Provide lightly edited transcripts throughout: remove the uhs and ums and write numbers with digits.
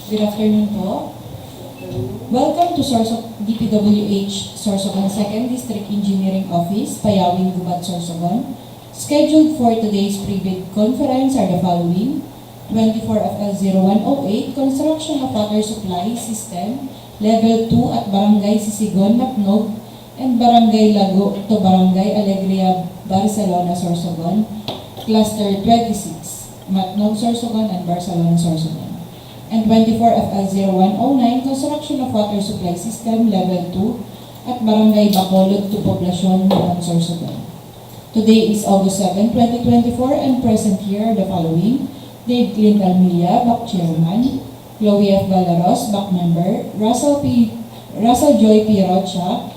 Good afternoon po. Welcome to DPWH Sorsogon 2nd District Engineering Office, Payawing, Juban, Sorsogon. Scheduled for today's pre-bid conference are the following: 24FL0108, Construction of Water Supply System, Level 2 at Barangay Sisigon, Matnog, and Barangay Lago to Barangay Alegria, Barcelona, Sorsogon, Cluster 26, Matnog, Sorsogon, and Barcelona, Sorsogon. And 24FL0109, Construction of Water Supply System, Level 2 at Barangay Bacolod to Poblacion, Juban, Sorsogon. Today is August 7, 2024, and present here are the following: Dave Clint Almilla, BAC Chairman; Chloe F. Galaros, BAC Member; Russell Joy P. Rocha,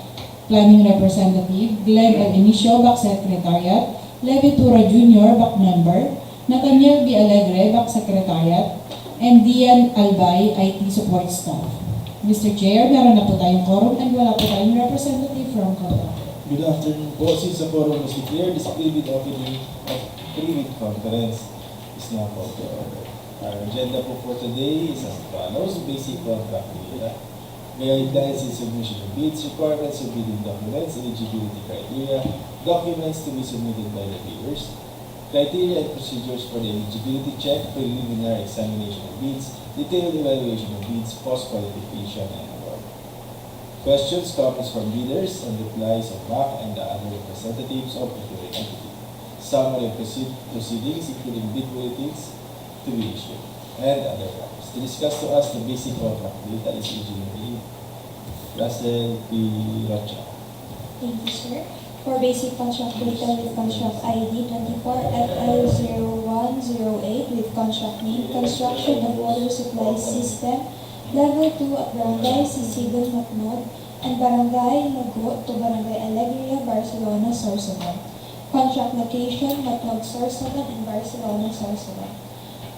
Planning Representative; Glenn L. Inicio, BAC Secretariat; Levi Tura Jr., BAC Member; Nathaniel B. Alegria, BAC Secretariat; and Dian Albay, IT Support Staff. Mr. Chair, meron na po tayong quorum and wala po tayong representative from Canada. Good afternoon po. Since the quorum was declared, this pre-bid opening of pre-bid conference is now called to order. Our agenda po for today is as follows: basic contract data, guidelines in submission of bids, requirements of bidding documents, eligibility criteria, documents to be submitted by the bidders, criteria and procedures for the eligibility check, preliminary examination of bids, detailed evaluation of bids, post-qualification, and award. Questions, comments from bidders, and replies of BAC and the other representatives of procuring entity. Summary of proceedings, including bid bulletins to be issued, and other matters. To discuss to us the basic contract data is Engineering Russell P. Rocha. Thank you, sir. For basic contract data with contract ID 24FL0108 with contract name, Construction of Water Supply System, Level 2 at Barangay Sisigon, Matnog, and Barangay Lago to Barangay Alegria, Barcelona, Sorsogon. Contract location, Matnog, Sorsogon, and Barcelona, Sorsogon.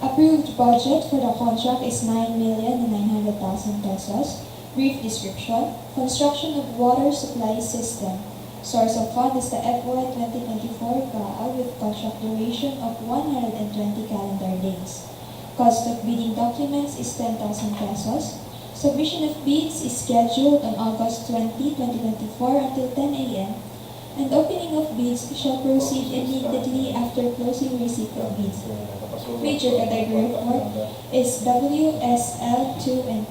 Approved budget for the contract is 9,900,000 pesos. Brief description: construction of water supply system. Source of fund is the FY 2024 CAA with contract duration of 120 calendar days. Cost of bidding documents is 10,000 pesos. Submission of bids is scheduled on August 20, 2024 until 10 a.m. and opening of bids shall proceed immediately after closing receipt of bids. Major category 4 is WSL 2 and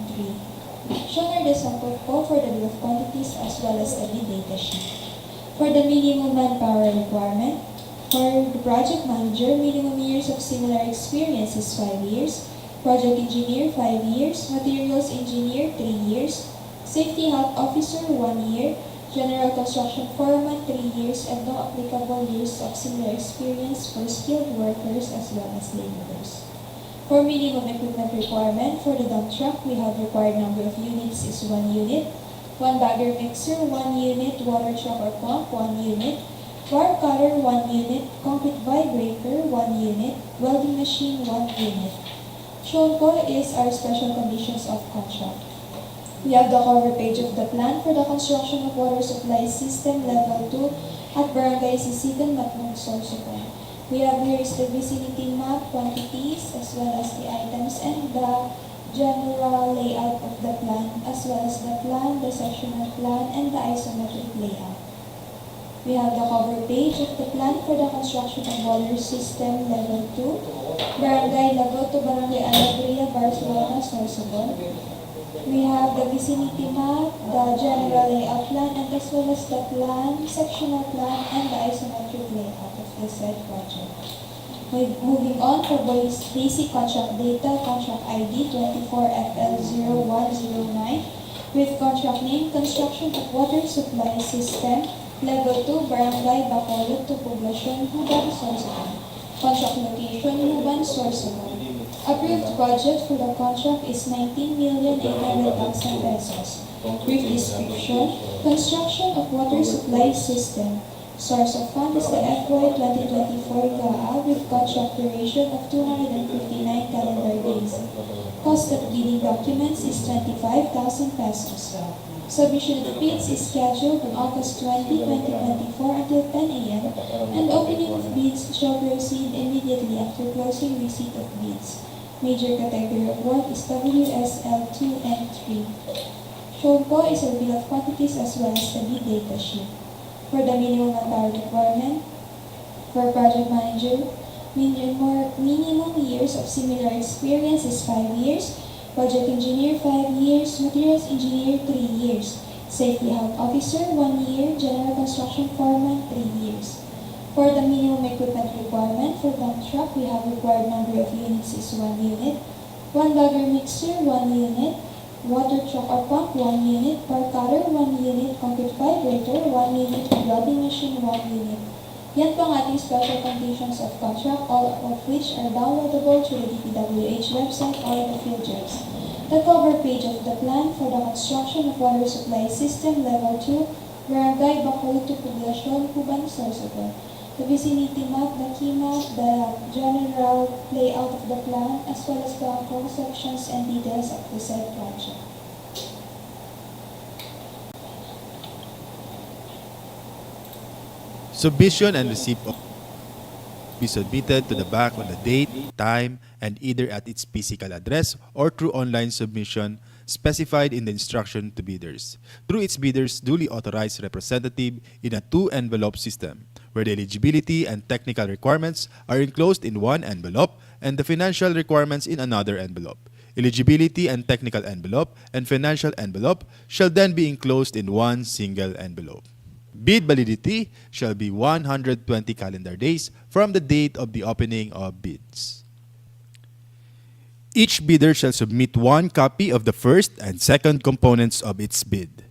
3. Shown are the sample po for the bill of quantities as well as the bid data sheet. For the minimum manpower requirement, for the project manager, minimum years of similar experience is 5 years, project engineer 5 years, materials engineer 3 years, safety health officer 1 year, general construction foreman 3 years, and no applicable years of similar experience for skilled workers as well as laborers. For minimum equipment requirement, for the dump truck, we have required number of units is 1 unit, 1 bagger mixer 1 unit, water truck or pump 1 unit, bar cutter 1 unit, concrete vibrator 1 unit, welding machine 1 unit. Shown po is our special conditions of contract. We have the cover page of the plan for the construction of water supply system level 2 at Barangay Sisigon, Matnog, Sorsogon. We have here is the vicinity map, quantities, as well as the items and the general layout of the plan, as well as the plan, the sectional plan, and the isometric layout. We have the cover page of the plan for the construction of water system level 2, Barangay Lago to Barangay Alegria, Barcelona, Sorsogon. We have the vicinity map, the general layout plan, and as well as the plan, sectional plan, and the isometric layout of the said project. Moving on for basic contract data, contract ID 24FL0109 with contract name, Construction of Water Supply System, Level 2, Barangay Bacolod to Poblacion, Juban, Sorsogon. Contract location, Juban, Sorsogon. Approved budget for the contract is 19,800,000 pesos. Brief description: construction of water supply system. Source of fund is the FY 2024 CAA with contract duration of 259 calendar days. Cost of bidding documents is 25,000 pesos. Submission of bids is scheduled on August 20, 2024 until 10 a.m. and opening of bids shall proceed immediately after closing receipt of bids. Major category of work is WSL 2 and 3. Shown po is a bill of quantities as well as the bid data sheet. For the minimum manpower requirement, for project manager, minimum years of similar experience is 5 years, project engineer 5 years, materials engineer 3 years, safety health officer 1 year, general construction foreman 3 years. For the minimum equipment requirement, for dump truck, we have required number of units is 1 unit, 1 logger mixer 1 unit, water truck or pump 1 unit, bar cutter 1 unit, concrete vibrator 1 unit, welding machine 1 unit. Yan po ang ating special conditions of contract, all of which are downloadable through the DPWH website or in the field jobs. The cover page of the plan for the construction of water supply system level 2, Barangay, Bacolod to Poblacion, Juban, Sorsogon. The vicinity map, the key map, the general layout of the plan, as well as the cross sections and details of the said project. Submission and receipt of be submitted to the bank on the date, time, and either at its physical address or through online submission specified in the instruction to bidders, through its bidders' duly authorized representative in a 2-envelope system, where the eligibility and technical requirements are enclosed in one envelope and the financial requirements in another envelope. Eligibility and technical envelope and financial envelope shall then be enclosed in one single envelope. Bid validity shall be 120 calendar days from the date of the opening of bids. Each bidder shall submit one copy of the first and second components of its bid.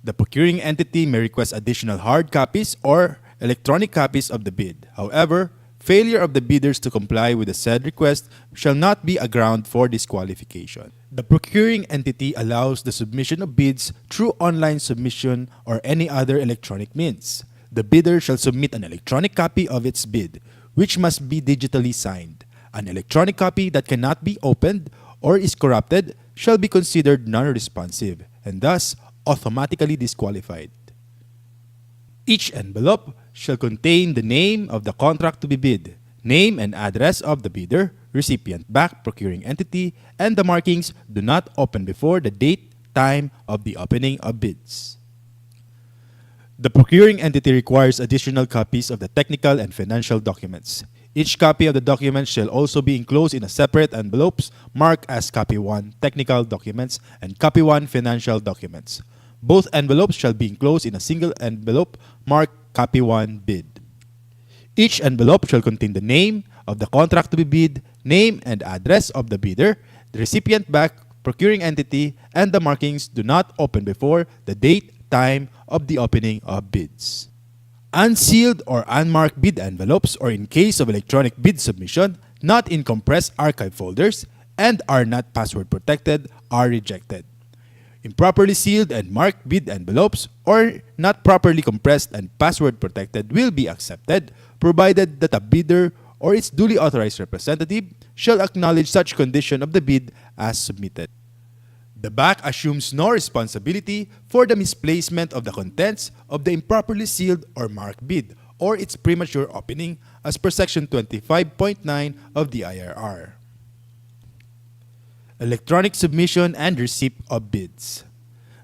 The procuring entity may request additional hard copies or electronic copies of the bid. However, failure of the bidders to comply with the said request shall not be a ground for disqualification. The procuring entity allows the submission of bids through online submission or any other electronic means. The bidder shall submit an electronic copy of its bid, which must be digitally signed. An electronic copy that cannot be opened or is corrupted shall be considered non-responsive and thus automatically disqualified. Each envelope shall contain the name of the contract to be bid, name and address of the bidder, recipient bank, procuring entity, and the markings "Do not open before the date, time of the opening of bids." The procuring entity requires additional copies of the technical and financial documents. Each copy of the document shall also be enclosed in a separate envelopes marked as Copy 1 Technical Documents and Copy 1 Financial Documents. Both envelopes shall be enclosed in a single envelope marked Copy 1 Bid. Each envelope shall contain the name of the contract to be bid, name and address of the bidder, the recipient bank, procuring entity, and the markings "Do not open before the date, time of the opening of bids." Unsealed or unmarked bid envelopes, or in case of electronic bid submission, not in compressed archive folders and are not password protected, are rejected. Improperly sealed and marked bid envelopes or not properly compressed and password protected will be accepted, provided that a bidder or its duly authorized representative shall acknowledge such condition of the bid as submitted. The bank assumes no responsibility for the misplacement of the contents of the improperly sealed or marked bid or its premature opening as per Section 25.9 of the IRR. Electronic submission and receipt of bids.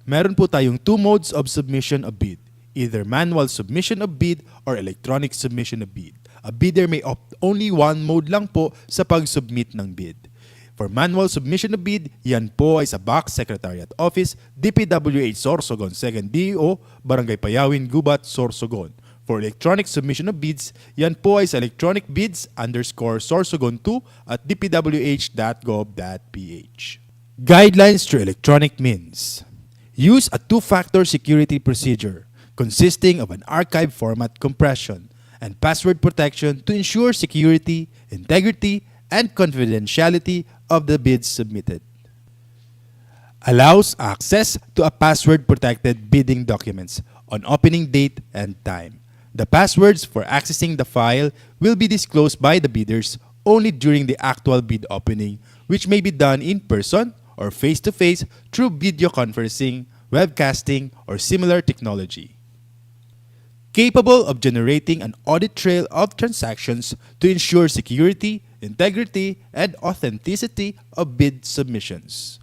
Meron po tayong two modes of submission of bid, either manual submission of bid or electronic submission of bid. A bidder may opt only one mode lang po sa pag-submit ng bid. For manual submission of bid, yan po ay sa Box Secretariat Office, DPWH Sorsogon, 2nd DO, Barangay Payawin, Gubat, Sorsogon. For electronic submission of bids, yan po ay sa electronicbids_sorsogon2 at dpwh.gov.ph. Guidelines through electronic means. Use a two-factor security procedure consisting of an archive format compression and password protection to ensure security, integrity, and confidentiality of the bids submitted. Allows access to a password-protected bidding documents on opening date and time. The passwords for accessing the file will be disclosed by the bidders only during the actual bid opening, which may be done in person or face-to-face through video conferencing, webcasting, or similar technology. capable of generating an audit trail of transactions to ensure security, integrity, and authenticity of bid submissions.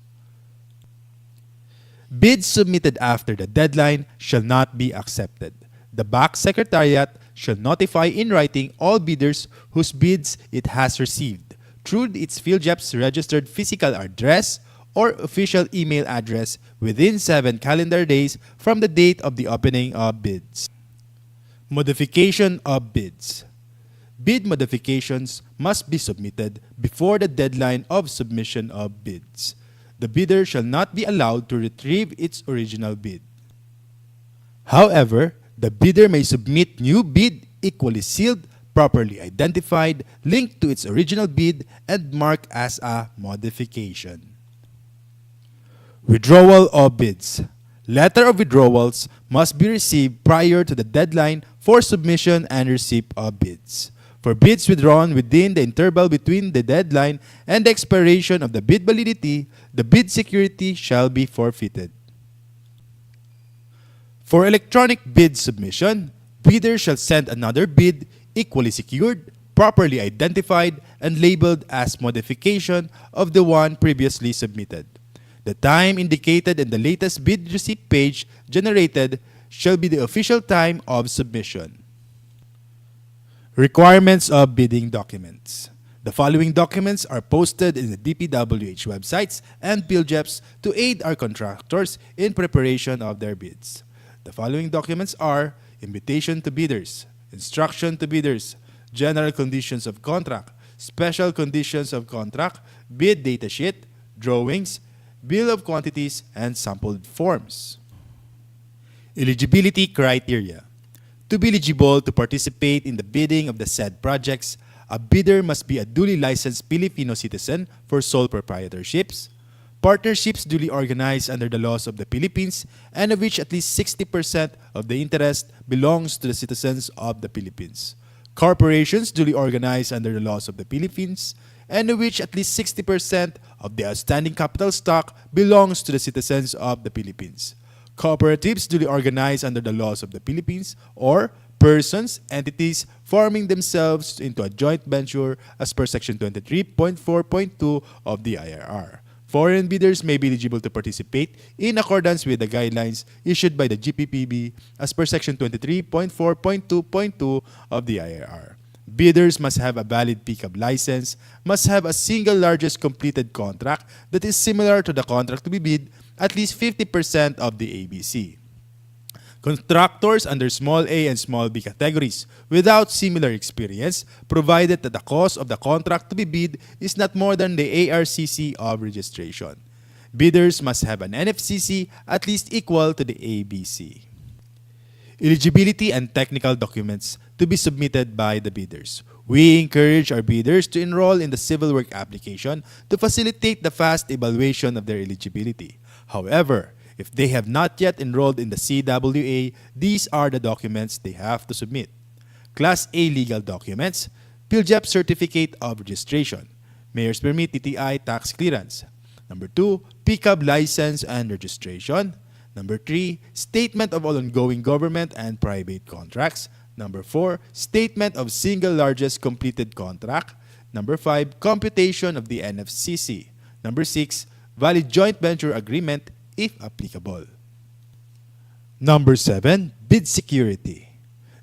Bids submitted after the deadline shall not be accepted. The BAC Secretariat shall notify in writing all bidders whose bids it has received through its PhilJEP's registered physical address or official email address within 7 calendar days from the date of the opening of bids. Modification of bids. Bid modifications must be submitted before the deadline of submission of bids. The bidder shall not be allowed to retrieve its original bid. However, the bidder may submit new bid equally sealed, properly identified, linked to its original bid, and marked as a modification. Withdrawal of bids. Letter of withdrawals must be received prior to the deadline for submission and receipt of bids. For bids withdrawn within the interval between the deadline and the expiration of the bid validity, the bid security shall be forfeited. For electronic bid submission, bidder shall send another bid equally secured, properly identified, and labeled as modification of the one previously submitted. The time indicated in the latest bid receipt page generated shall be the official time of submission. Requirements of bidding documents. The following documents are posted in the DPWH websites and PhilJEPs to aid our contractors in preparation of their bids. The following documents are invitation to bidders, instruction to bidders, general conditions of contract, special conditions of contract, bid datasheet, drawings, bill of quantities, and sampled forms. Eligibility criteria. To be eligible to participate in the bidding of the said projects, a bidder must be a duly licensed Filipino citizen for sole proprietorships, partnerships duly organized under the laws of the Philippines, and of which at least 60% of the interest belongs to the citizens of the Philippines, corporations duly organized under the laws of the Philippines, and of which at least 60% of the outstanding capital stock belongs to the citizens of the Philippines, cooperatives duly organized under the laws of the Philippines, or persons, entities forming themselves into a joint venture as per Section 23.4.2 of the IRR. Foreign bidders may be eligible to participate in accordance with the guidelines issued by the GPPB as per Section 23.4.2.2 of the IRR. Bidders must have a valid pickup license, must have a single largest completed contract that is similar to the contract to be bid, at least 50% of the ABC. Contractors under small a and small b categories without similar experience, provided that the cost of the contract to be bid is not more than the ARCC of registration. Bidders must have an NFCC at least equal to the ABC. Eligibility and technical documents to be submitted by the bidders. We encourage our bidders to enroll in the civil work application to facilitate the fast evaluation of their eligibility. However, if they have not yet enrolled in the CWA, these are the documents they have to submit. Class A legal documents, PhilJEP Certificate of Registration, Mayor's Permit TTI Tax Clearance. Number 2, Pickup License and Registration. Number 3, Statement of all ongoing government and private contracts. Number 4, Statement of single largest completed contract. Number 5, Computation of the NFCC. Number 6, Valid joint venture agreement if applicable. Number 7, bid security.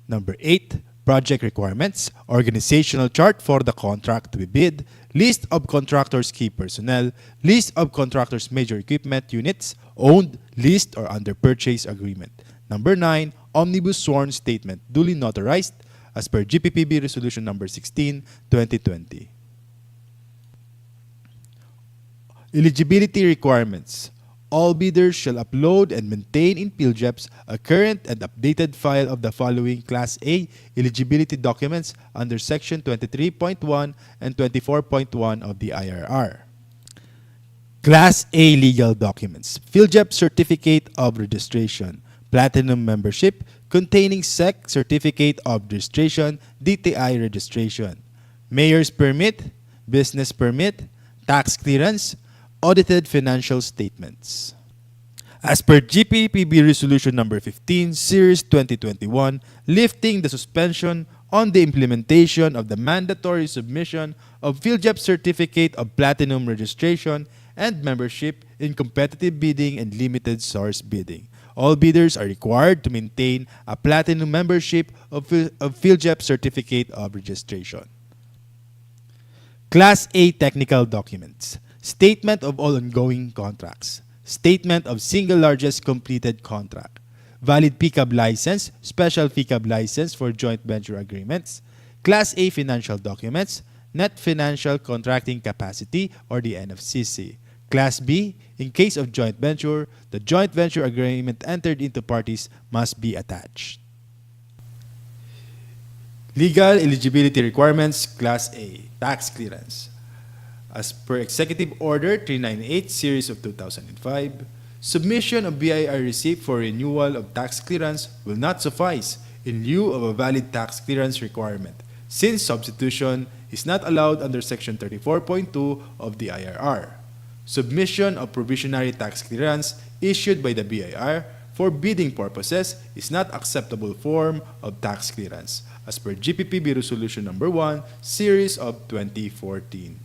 Number 8, project requirements, organizational chart for the contract to be bid, list of contractors' key personnel, list of contractors' major equipment units, owned, leased, or under purchase agreement. Number 9, omnibus sworn statement duly notarized as per GPPB Resolution Number 16, 2020. Eligibility requirements. All bidders shall upload and maintain in PhilJEPs a current and updated file of the following Class A eligibility documents under Section 23.1 and 24.1 of the IRR. Class A legal documents. PhilJEP Certificate of Registration, Platinum Membership, containing SEC Certificate of Registration, DTI Registration, Mayor's Permit, Business Permit, Tax Clearance, Audited financial statements. As per GPPB Resolution Number 15, Series 2021, lifting the suspension on the implementation of the mandatory submission of PhilJEP Certificate of Platinum Registration and membership in competitive bidding and limited source bidding. All bidders are required to maintain a platinum membership of PhilJEP Certificate of Registration. Class A Technical Documents. Statement of all ongoing contracts. Statement of single largest completed contract. Valid PCAB license, special PCAB license for joint venture agreements. Class A financial documents, net financial contracting capacity or the NFCC. Class B, in case of joint venture, the joint venture agreement entered into parties must be attached. Legal eligibility requirements, Class A, tax clearance. As per Executive Order 398, Series of 2005, submission of BIR receipt for renewal of tax clearance will not suffice in lieu of a valid tax clearance requirement, since substitution is not allowed under Section 34.2 of the IRR. Submission of provisionary tax clearance issued by the BIR for bidding purposes is not acceptable form of tax clearance, as per GPPB Resolution Number 1, Series of 2014.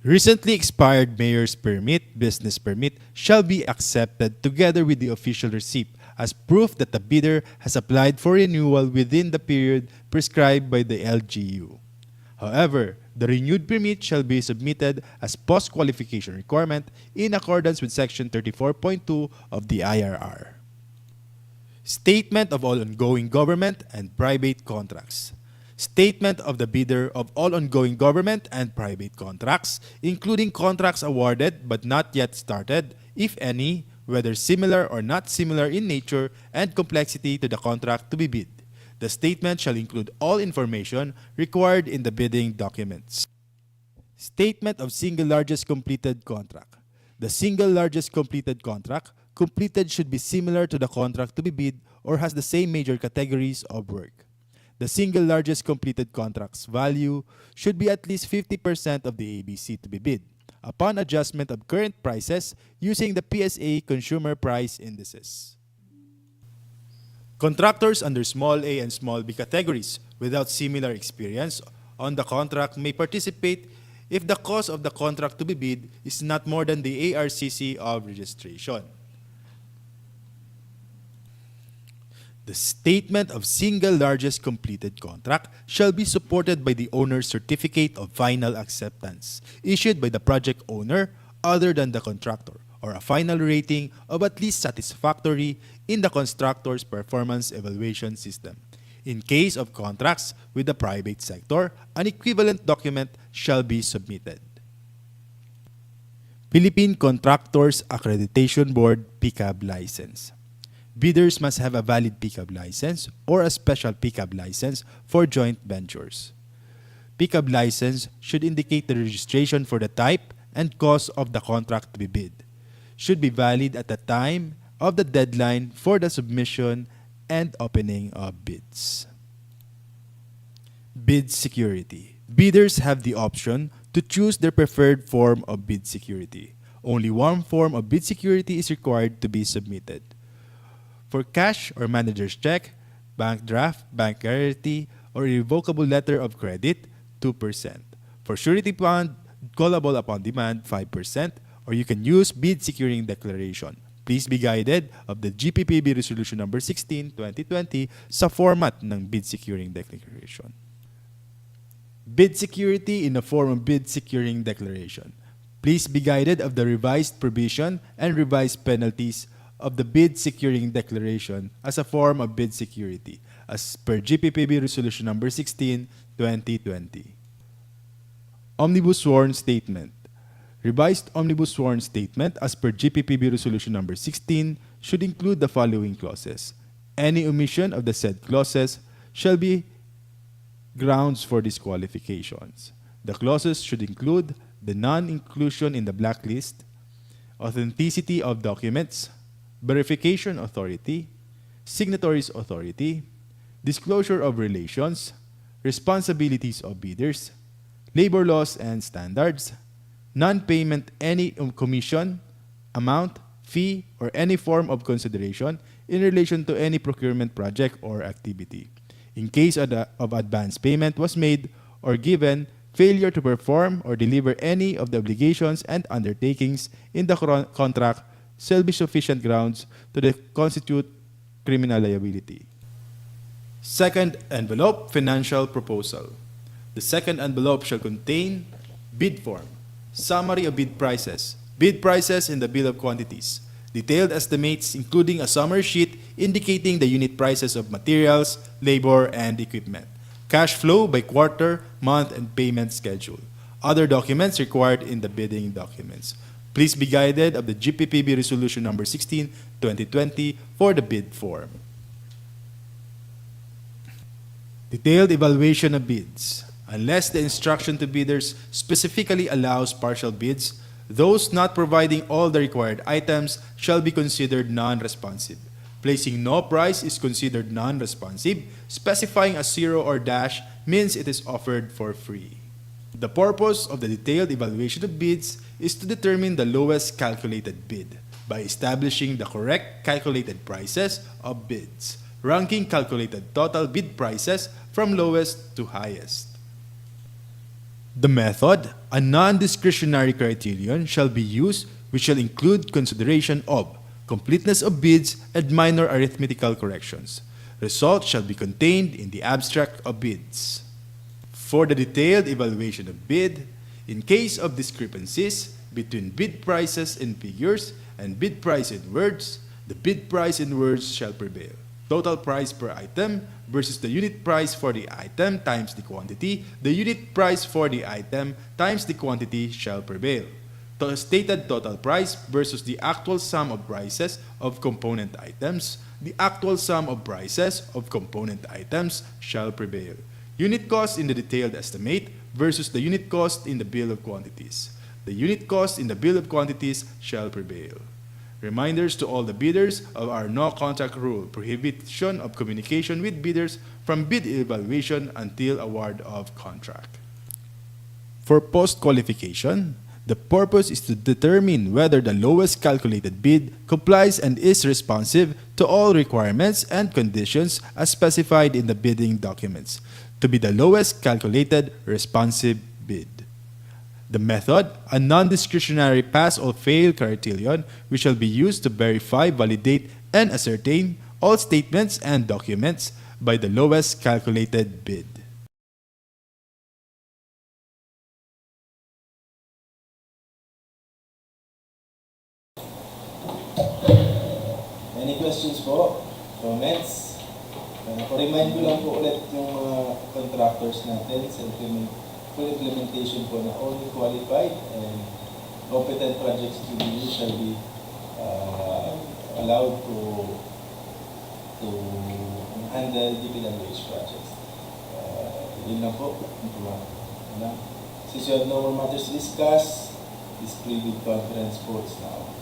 Recently expired mayor's permit, business permit, shall be accepted together with the official receipt as proof that the bidder has applied for renewal within the period prescribed by the LGU. However, the renewed permit shall be submitted as post-qualification requirement in accordance with Section 34.2 of the IRR. Statement of all ongoing government and private contracts. Statement of the bidder of all ongoing government and private contracts, including contracts awarded but not yet started, if any, whether similar or not similar in nature and complexity to the contract to be bid. The statement shall include all information required in the bidding documents. Statement of single largest completed contract. The single largest completed contract completed should be similar to the contract to be bid or has the same major categories of work. The single largest completed contract's value should be at least 50% of the ABC to be bid, upon adjustment of current prices using the PSA Consumer Price Indices. Contractors under small a and small b categories without similar experience on the contract may participate if the cost of the contract to be bid is not more than the ARCC of registration. The statement of single largest completed contract shall be supported by the owner's certificate of final acceptance, issued by the project owner other than the contractor, or a final rating of at least satisfactory in the constructor's performance evaluation system. In case of contracts with the private sector, an equivalent document shall be submitted. Philippine Contractors Accreditation Board PCAB license. Bidders must have a valid PCAB license or a special PCAB license for joint ventures. PCAB license should indicate the registration for the type and cost of the contract to be bid. Should be valid at the time of the deadline for the submission and opening of bids. Bid security. Bidders have the option to choose their preferred form of bid security. Only one form of bid security is required to be submitted. For cash or manager's check, bank draft, bank guarantee, or irrevocable letter of credit, 2%. For surety bond, callable upon demand, 5%, or you can use bid securing declaration. Please be guided of the GPPB Resolution Number 16, 2020 sa format ng bid securing declaration. Bid security in the form of bid securing declaration. Please be guided of the revised provision and revised penalties of the bid securing declaration as a form of bid security, as per GPPB Resolution Number 16, 2020. Omnibus Sworn Statement. Revised Omnibus Sworn Statement as per GPPB Resolution Number 16 should include the following clauses. Any omission of the said clauses shall be grounds for disqualifications. The clauses should include the non-inclusion in the blacklist, authenticity of documents, verification authority, signatories authority, disclosure of relations, responsibilities of bidders, labor laws and standards, non-payment any commission, amount, fee, or any form of consideration in relation to any procurement project or activity. In case of advance payment was made or given, failure to perform or deliver any of the obligations and undertakings in the contract shall be sufficient grounds to constitute criminal liability. Second envelope, financial proposal. The second envelope shall contain bid form, summary of bid prices in the bill of quantities, detailed estimates including a summary sheet indicating the unit prices of materials, labor, and equipment, cash flow by quarter, month, and payment schedule, other documents required in the bidding documents. Please be guided of the GPPB Resolution Number 16, 2020 for the bid form. Detailed evaluation of bids. Unless the instruction to bidders specifically allows partial bids, those not providing all the required items shall be considered non-responsive. Placing no price is considered non-responsive. Specifying a zero or dash means it is offered for free. The purpose of the detailed evaluation of bids is to determine the lowest calculated bid by establishing the correct calculated prices of bids, ranking calculated total bid prices from lowest to highest. The method, a non-discretionary criterion, shall be used which shall include consideration of completeness of bids and minor arithmetical corrections. Results shall be contained in the abstract of bids. For the detailed evaluation of bid, in case of discrepancies between bid prices in figures and bid price in words, the bid price in words shall prevail. Total price per item versus the unit price for the item times the quantity, the unit price for the item times the quantity shall prevail. The stated total price versus the actual sum of prices of component items, the actual sum of prices of component items shall prevail. Unit cost in the detailed estimate versus the unit cost in the bill of quantities. The unit cost in the bill of quantities shall prevail. Reminders to all the bidders of our no-contact rule, prohibition of communication with bidders from bid evaluation until award of contract. For post-qualification, the purpose is to determine whether the lowest calculated bid complies and is responsive to all requirements and conditions as specified in the bidding documents, to be the lowest calculated responsive bid. The method, a non-discretionary pass or fail criterion which shall be used to verify, validate, and ascertain all statements and documents by the lowest calculated bid. Any questions po? Comments? Pa-remind ko lang po ulit yung mga contractors natin sa full implementation po na only qualified and competent projects to be used shall be allowed to handle DPWH projects. Yun lang po. Since you have no more matters to discuss, this pre-bid conference votes now.